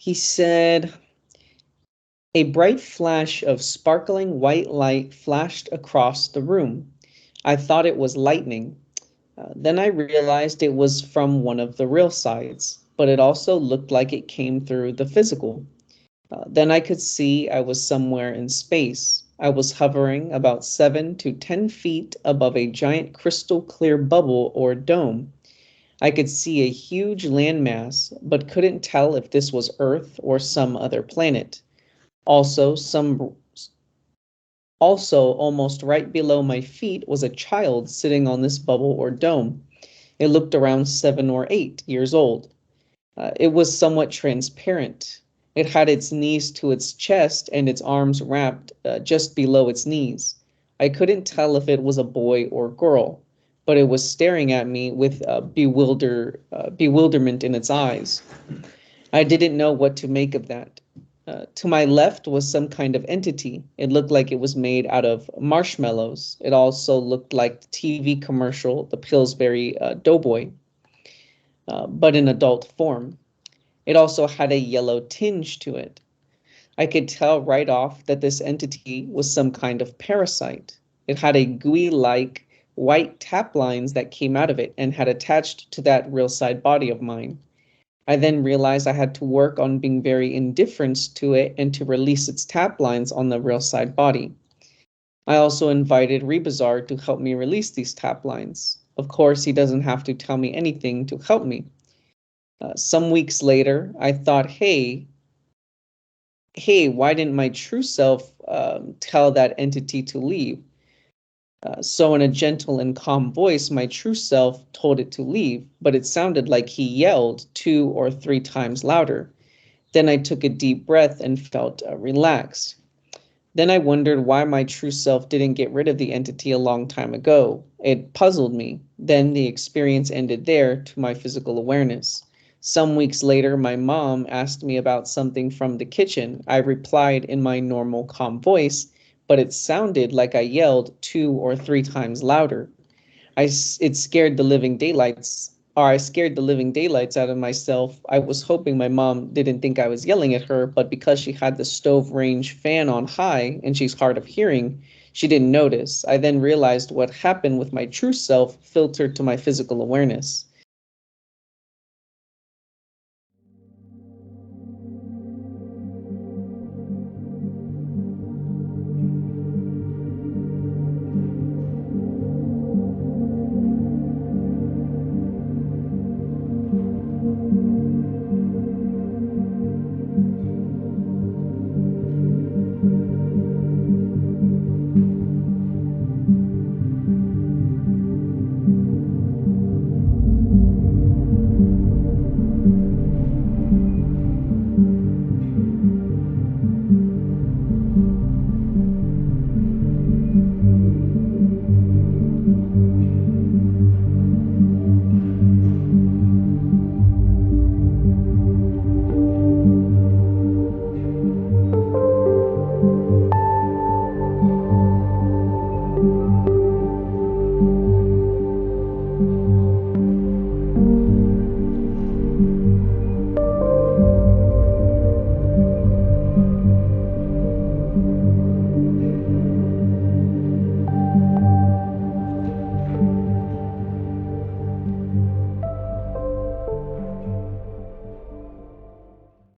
He said, a bright flash of sparkling white light flashed across the room. I thought it was lightning. Then I realized it was from one of the real sides, but it also looked like it came through the physical. Then I could see I was somewhere in space. I was hovering about 7 to 10 feet above a giant crystal clear bubble or dome. I could see a huge landmass, but couldn't tell if this was Earth or some other planet. Also, almost right below my feet was a child sitting on this bubble or dome. It looked around 7 or 8 years old. It was somewhat transparent. It had its knees to its chest and its arms wrapped just below its knees. I couldn't tell if it was a boy or girl, but it was staring at me with bewilderment in its eyes. I didn't know what to make of that. To my left was some kind of entity. It looked like it was made out of marshmallows. It also looked like the TV commercial, the Pillsbury Doughboy, but in adult form. It also had a yellow tinge to it. I could tell right off that this entity was some kind of parasite. It had a gooey-like white tap lines that came out of it and had attached to that real side body of mine. I then realized I had to work on being very indifferent to it and to release its tap lines on the real side body. I also invited Rebazar to help me release these tap lines. Of course, he doesn't have to tell me anything to help me. Some weeks later, I thought, hey, why didn't my true self tell that entity to leave? So in a gentle and calm voice, my true self told it to leave, but it sounded like he yelled 2 or 3 times louder. Then I took a deep breath and felt relaxed. Then I wondered why my true self didn't get rid of the entity a long time ago. It puzzled me. Then the experience ended there to my physical awareness. Some weeks later, my mom asked me about something from the kitchen. I replied in my normal calm voice, but it sounded like I yelled 2 or 3 times louder. I scared the living daylights out of myself. I was hoping my mom didn't think I was yelling at her, but because she had the stove range fan on high and she's hard of hearing, she didn't notice. I then realized what happened with my true self filtered to my physical awareness.